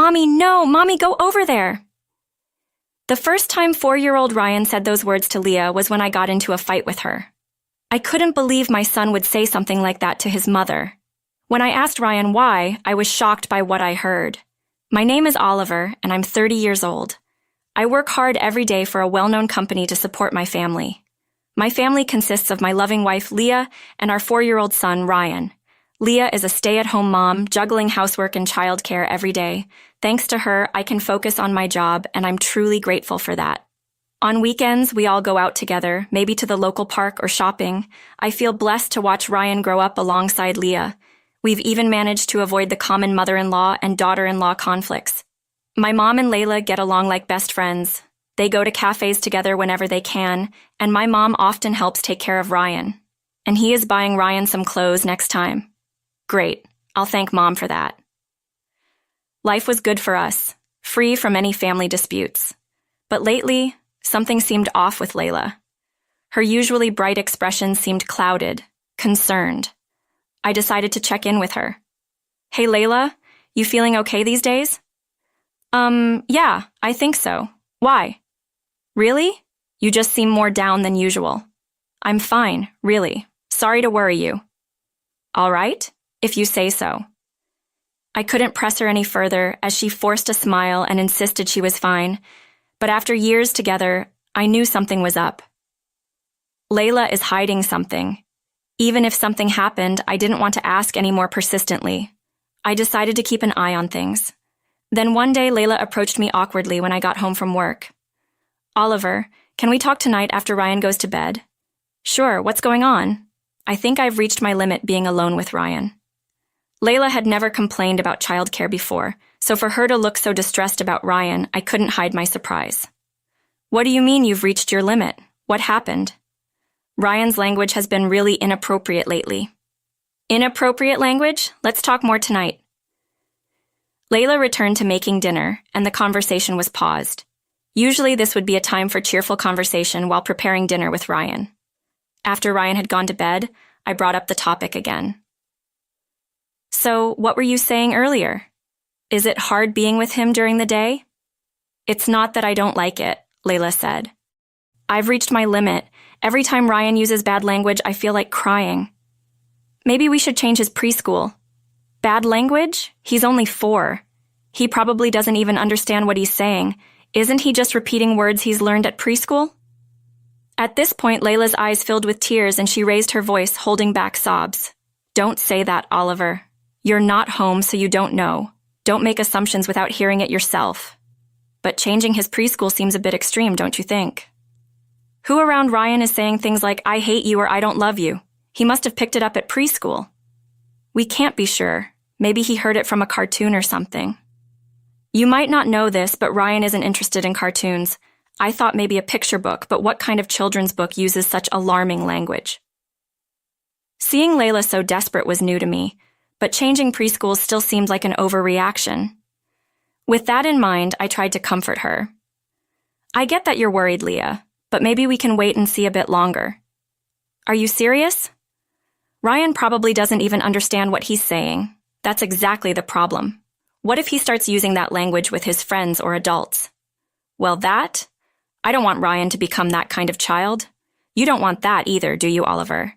Mommy, no! Mommy, go over there! The first time 4-year-old Ryan said those words to Leah was when I got into a fight with her. I couldn't believe my son would say something like that to his mother. When I asked Ryan why, I was shocked by what I heard. My name is Oliver, and I'm 30 years old. I work hard every day for a well-known company to support my family. My family consists of my loving wife, Leah, and our 4-year-old son, Ryan. Leah is a stay-at-home mom, juggling housework and childcare every day. Thanks to her, I can focus on my job, and I'm truly grateful for that. On weekends, we all go out together, maybe to the local park or shopping. I feel blessed to watch Ryan grow up alongside Leah. We've even managed to avoid the common mother-in-law and daughter-in-law conflicts. My mom and Layla get along like best friends. They go to cafes together whenever they can, and my mom often helps take care of Ryan. And he is buying Ryan some clothes next time. Great. I'll thank Mom for that. Life was good for us, free from any family disputes. But lately, something seemed off with Layla. Her usually bright expression seemed clouded, concerned. I decided to check in with her. Hey Layla, you feeling okay these days? Yeah, I think so. Why? Really? You just seem more down than usual. I'm fine, really. Sorry to worry you. All right? If you say so. I couldn't press her any further as she forced a smile and insisted she was fine, but after years together, I knew something was up. Layla is hiding something. Even if something happened, I didn't want to ask any more persistently. I decided to keep an eye on things. Then one day, Layla approached me awkwardly when I got home from work. Oliver, can we talk tonight after Ryan goes to bed? Sure, what's going on? I think I've reached my limit being alone with Ryan. Layla had never complained about childcare before, so for her to look so distressed about Ryan, I couldn't hide my surprise. What do you mean you've reached your limit? What happened? Ryan's language has been really inappropriate lately. Inappropriate language? Let's talk more tonight. Layla returned to making dinner, and the conversation was paused. Usually this would be a time for cheerful conversation while preparing dinner with Ryan. After Ryan had gone to bed, I brought up the topic again. So, what were you saying earlier? Is it hard being with him during the day? It's not that I don't like it, Layla said. I've reached my limit. Every time Ryan uses bad language, I feel like crying. Maybe we should change his preschool. Bad language? He's only 4. He probably doesn't even understand what he's saying. Isn't he just repeating words he's learned at preschool? At this point, Layla's eyes filled with tears and she raised her voice, holding back sobs. Don't say that, Oliver. You're not home, so you don't know. Don't make assumptions without hearing it yourself. But changing his preschool seems a bit extreme, don't you think? Who around Ryan is saying things like, I hate you or I don't love you? He must have picked it up at preschool. We can't be sure. Maybe he heard it from a cartoon or something. You might not know this, but Ryan isn't interested in cartoons. I thought maybe a picture book, but what kind of children's book uses such alarming language? Seeing Layla so desperate was new to me, but changing preschools still seemed like an overreaction. With that in mind, I tried to comfort her. I get that you're worried, Leah, but maybe we can wait and see a bit longer. Are you serious? Ryan probably doesn't even understand what he's saying. That's exactly the problem. What if he starts using that language with his friends or adults? Well, I don't want Ryan to become that kind of child. You don't want that either, do you, Oliver?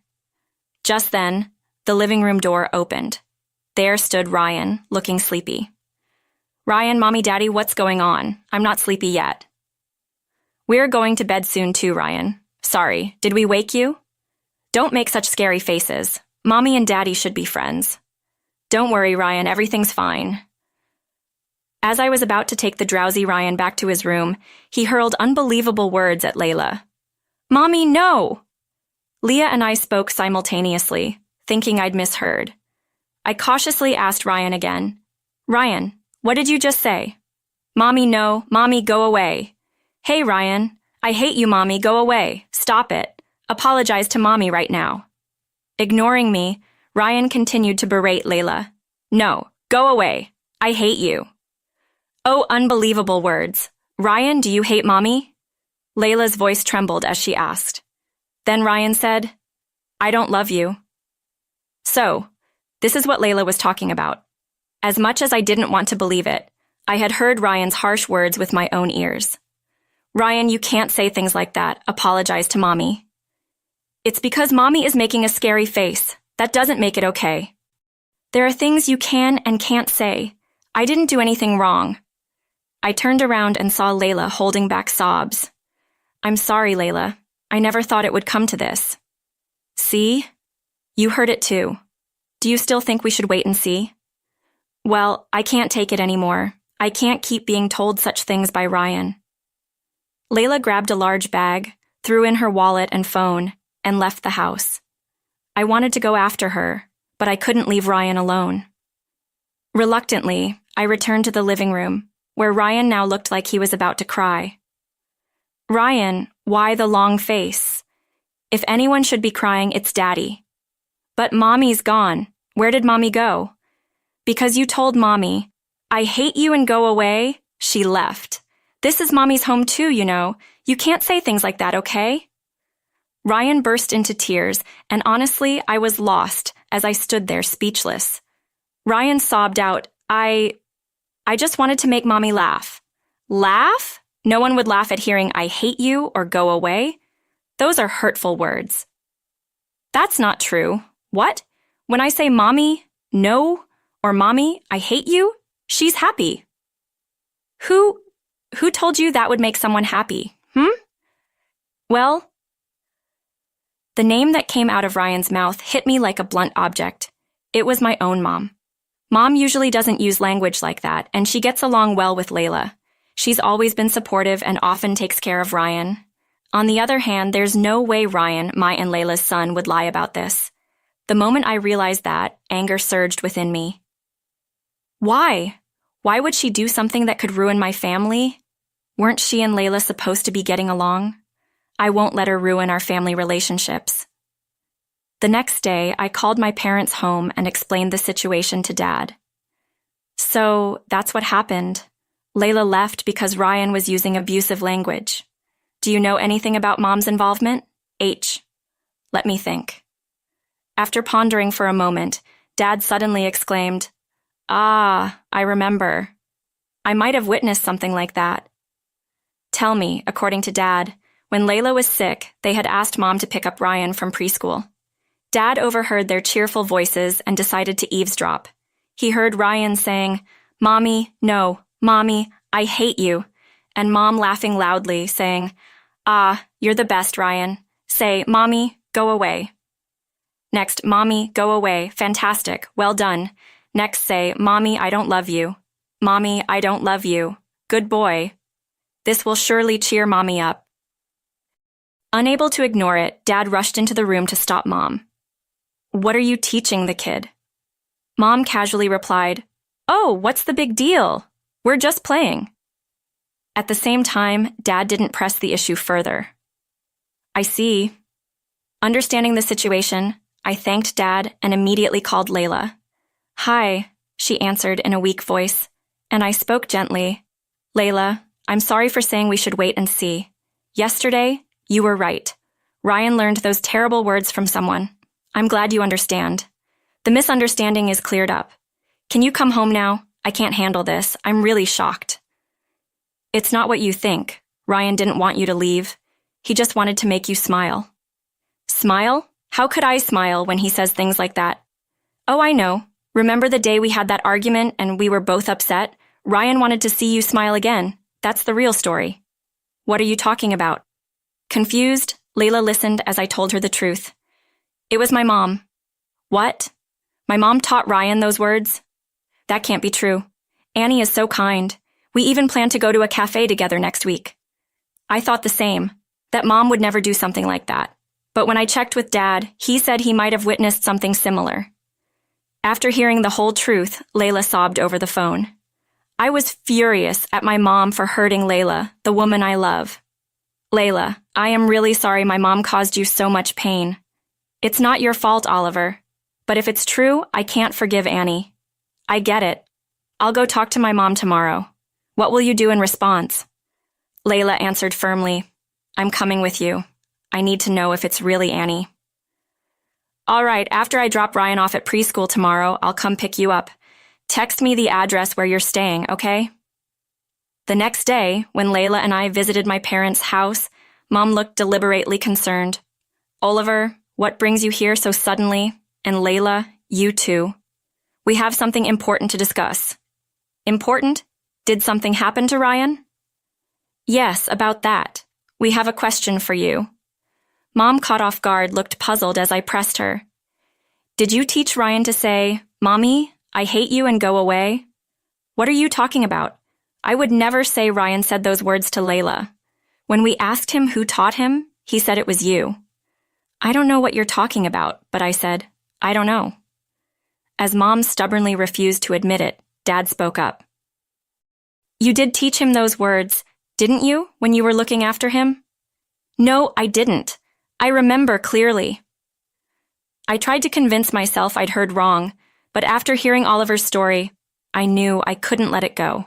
Just then, the living room door opened. There stood Ryan, looking sleepy. Ryan, Mommy, Daddy, what's going on? I'm not sleepy yet. We're going to bed soon too, Ryan. Sorry, did we wake you? Don't make such scary faces. Mommy and Daddy should be friends. Don't worry, Ryan, everything's fine. As I was about to take the drowsy Ryan back to his room, he hurled unbelievable words at Layla. Mommy, no! Leah and I spoke simultaneously, thinking I'd misheard. I cautiously asked Ryan again, Ryan, what did you just say? Mommy, no. Mommy, go away. Hey, Ryan. I hate you, Mommy. Go away. Stop it. Apologize to Mommy right now. Ignoring me, Ryan continued to berate Layla. No, go away. I hate you. Oh, unbelievable words. Ryan, do you hate Mommy? Layla's voice trembled as she asked. Then Ryan said, I don't love you. So, this is what Layla was talking about. As much as I didn't want to believe it, I had heard Ryan's harsh words with my own ears. Ryan, you can't say things like that. Apologize to Mommy. It's because Mommy is making a scary face. That doesn't make it okay. There are things you can and can't say. I didn't do anything wrong. I turned around and saw Layla holding back sobs. I'm sorry, Layla. I never thought it would come to this. See? You heard it too. Do you still think we should wait and see? Well, I can't take it anymore. I can't keep being told such things by Ryan. Layla grabbed a large bag, threw in her wallet and phone, and left the house. I wanted to go after her, but I couldn't leave Ryan alone. Reluctantly, I returned to the living room, where Ryan now looked like he was about to cry. Ryan, why the long face? If anyone should be crying, it's Daddy. But Mommy's gone. Where did Mommy go? Because you told Mommy, I hate you and go away, she left. This is Mommy's home too, you know. You can't say things like that, okay? Ryan burst into tears, and honestly, I was lost as I stood there speechless. Ryan sobbed out, I just wanted to make Mommy laugh. Laugh? No one would laugh at hearing I hate you or go away. Those are hurtful words. That's not true. What? When I say Mommy, no, or Mommy, I hate you, she's happy. Who told you that would make someone happy? Well, the name that came out of Ryan's mouth hit me like a blunt object. It was my own mom. Mom usually doesn't use language like that, and she gets along well with Layla. She's always been supportive and often takes care of Ryan. On the other hand, there's no way Ryan, my and Layla's son, would lie about this. The moment I realized that, anger surged within me. Why? Why would she do something that could ruin my family? Weren't she and Layla supposed to be getting along? I won't let her ruin our family relationships. The next day, I called my parents home and explained the situation to Dad. So, that's what happened. Layla left because Ryan was using abusive language. Do you know anything about Mom's involvement? H. Let me think. After pondering for a moment, Dad suddenly exclaimed, I remember. I might have witnessed something like that. Tell me, according to Dad, when Layla was sick, they had asked Mom to pick up Ryan from preschool. Dad overheard their cheerful voices and decided to eavesdrop. He heard Ryan saying, Mommy, no, Mommy, I hate you, and Mom laughing loudly, saying, you're the best, Ryan. Say, Mommy, go away. Next, Mommy, go away. Fantastic. Well done. Next, say, Mommy, I don't love you. Mommy, I don't love you. Good boy. This will surely cheer Mommy up. Unable to ignore it, Dad rushed into the room to stop Mom. What are you teaching the kid? Mom casually replied, Oh, what's the big deal? We're just playing. At the same time, Dad didn't press the issue further. I see. Understanding the situation, I thanked Dad and immediately called Layla. Hi, she answered in a weak voice, and I spoke gently. Layla, I'm sorry for saying we should wait and see. Yesterday, you were right. Ryan learned those terrible words from someone. I'm glad you understand. The misunderstanding is cleared up. Can you come home now? I can't handle this. I'm really shocked. It's not what you think. Ryan didn't want you to leave. He just wanted to make you smile. Smile? How could I smile when he says things like that? Oh, I know. Remember the day we had that argument and we were both upset? Ryan wanted to see you smile again. That's the real story. What are you talking about? Confused, Layla listened as I told her the truth. It was my mom. What? My mom taught Ryan those words? That can't be true. Annie is so kind. We even plan to go to a cafe together next week. I thought the same, that Mom would never do something like that. But when I checked with Dad, he said he might have witnessed something similar. After hearing the whole truth, Layla sobbed over the phone. I was furious at my mom for hurting Layla, the woman I love. Layla, I am really sorry my mom caused you so much pain. It's not your fault, Oliver. But if it's true, I can't forgive Annie. I get it. I'll go talk to my mom tomorrow. What will you do in response? Layla answered firmly, I'm coming with you. I need to know if it's really Annie. All right, after I drop Ryan off at preschool tomorrow, I'll come pick you up. Text me the address where you're staying, okay? The next day, when Layla and I visited my parents' house, Mom looked deliberately concerned. Oliver, what brings you here so suddenly? And Layla, you too. We have something important to discuss. Important? Did something happen to Ryan? Yes, about that. We have a question for you. Mom, caught off guard, looked puzzled as I pressed her. Did you teach Ryan to say, Mommy, I hate you and go away? What are you talking about? I would never say Ryan said those words to Layla. When we asked him who taught him, he said it was you. I don't know what you're talking about, but I said, I don't know. As Mom stubbornly refused to admit it, Dad spoke up. You did teach him those words, didn't you, when you were looking after him? No, I didn't. I remember clearly. I tried to convince myself I'd heard wrong, but after hearing Oliver's story, I knew I couldn't let it go.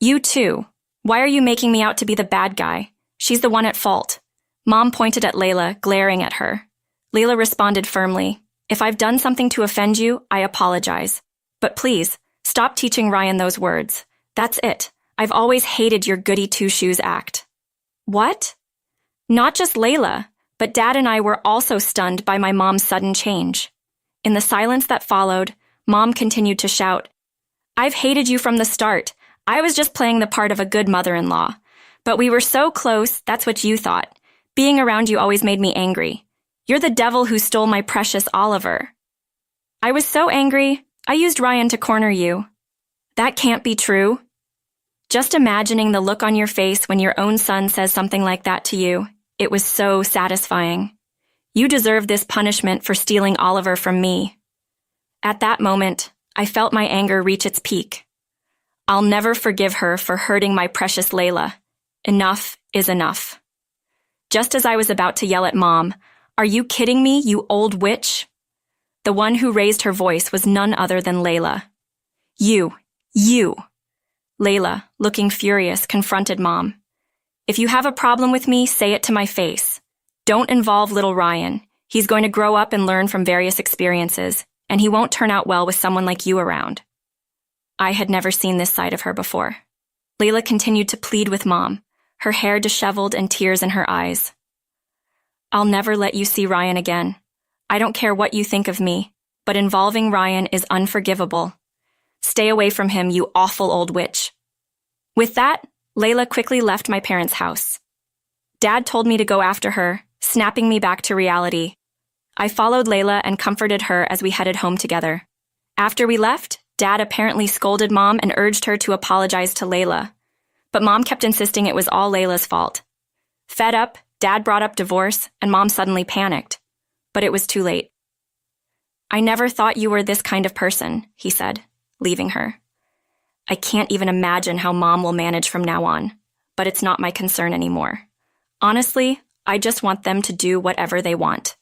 You too. Why are you making me out to be the bad guy? She's the one at fault. Mom pointed at Layla, glaring at her. Layla responded firmly, If I've done something to offend you, I apologize. But please, stop teaching Ryan those words. That's it. I've always hated your goody two-shoes act. What? Not just Layla, but Dad and I were also stunned by my mom's sudden change. In the silence that followed, Mom continued to shout, I've hated you from the start. I was just playing the part of a good mother-in-law. But we were so close, that's what you thought. Being around you always made me angry. You're the devil who stole my precious Oliver. I was so angry, I used Ryan to corner you. That can't be true. Just imagining the look on your face when your own son says something like that to you, it was so satisfying. You deserve this punishment for stealing Oliver from me. At that moment, I felt my anger reach its peak. I'll never forgive her for hurting my precious Layla. Enough is enough. Just as I was about to yell at Mom, Are you kidding me, you old witch? The one who raised her voice was none other than Layla. You. Layla, looking furious, confronted Mom. If you have a problem with me, say it to my face. Don't involve little Ryan. He's going to grow up and learn from various experiences, and he won't turn out well with someone like you around. I had never seen this side of her before. Layla continued to plead with Mom, her hair disheveled and tears in her eyes. I'll never let you see Ryan again. I don't care what you think of me, but involving Ryan is unforgivable. Stay away from him, you awful old witch. With that, Layla quickly left my parents' house. Dad told me to go after her, snapping me back to reality. I followed Layla and comforted her as we headed home together. After we left, Dad apparently scolded Mom and urged her to apologize to Layla. But Mom kept insisting it was all Layla's fault. Fed up, Dad brought up divorce, and Mom suddenly panicked. But it was too late. I never thought you were this kind of person, he said, leaving her. I can't even imagine how Mom will manage from now on, but it's not my concern anymore. Honestly, I just want them to do whatever they want.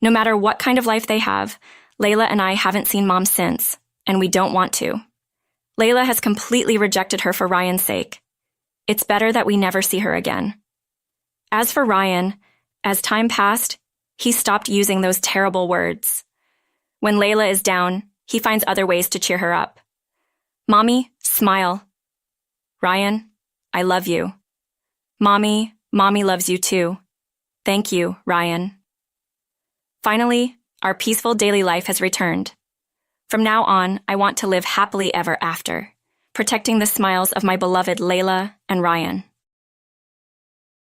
No matter what kind of life they have, Layla and I haven't seen Mom since, and we don't want to. Layla has completely rejected her for Ryan's sake. It's better that we never see her again. As for Ryan, as time passed, he stopped using those terrible words. When Layla is down, he finds other ways to cheer her up. Mommy, smile. Ryan, I love you. Mommy loves you too. Thank you, Ryan. Finally, our peaceful daily life has returned. From now on, I want to live happily ever after, protecting the smiles of my beloved Layla and Ryan.